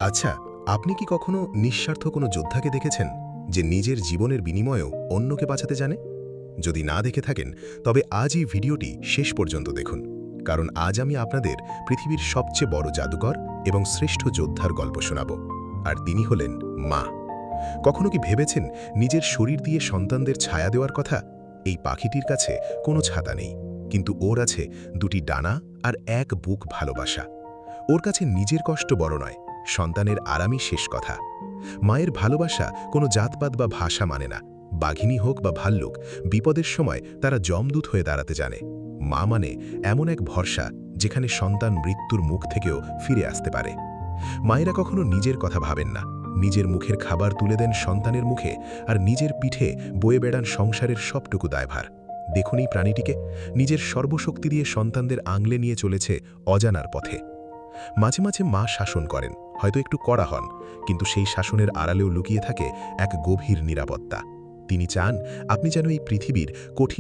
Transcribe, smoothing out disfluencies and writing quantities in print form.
আচ্ছা, আপনি কি কখনো নিঃস্বার্থ কোনো যোদ্ধাকে দেখেছেন যে নিজের জীবনের বিনিময়েও অন্যকে বাঁচাতে জানে? যদি না দেখে থাকেন, তবে আজ এই ভিডিওটি শেষ পর্যন্ত দেখুন, কারণ আজ আমি আপনাদের পৃথিবীর সবচেয়ে বড় জাদুকর এবং শ্রেষ্ঠ যোদ্ধার গল্প শোনাব। আর তিনি হলেন মা। কখনো কি ভেবেছেন নিজের শরীর দিয়ে সন্তানদের ছায়া দেওয়ার কথা? এই পাখিটির কাছে কোনো ছাতা নেই, কিন্তু ওর আছে দুটি ডানা আর এক বুক ভালোবাসা। ওর কাছে নিজের কষ্ট বড় নয়, সন্তানের আরামই শেষ কথা। মায়ের ভালোবাসা কোনো জাতপাত বা ভাষা মানে না। বাঘিনী হোক বা ভাল্লুক, বিপদের সময় তারা যমদূত হয়ে দাঁড়াতে জানে। মা মানে এমন এক ভরসা যেখানে সন্তান মৃত্যুর মুখ থেকেও ফিরে আসতে পারে। মায়েরা কখনো নিজের কথা ভাবেন না, নিজের মুখের খাবার তুলে দেন সন্তানের মুখে, আর নিজের পিঠে বয়ে বেড়ান সংসারের সবটুকু দায়ভার। দেখুন এই প্রাণীটিকে, নিজের সর্বশক্তি দিয়ে সন্তানদের আংলে নিয়ে চলেছে অজানার পথে। মাঝে মাঝে মা শাসন করেন, হয়তো একটু কড়া হন, কিন্তু সেই শাসনের আড়ালেও লুকিয়ে থাকে এক গভীর নিরাপত্তা। তিনি চান আপনি যেন এই পৃথিবীর কঠিন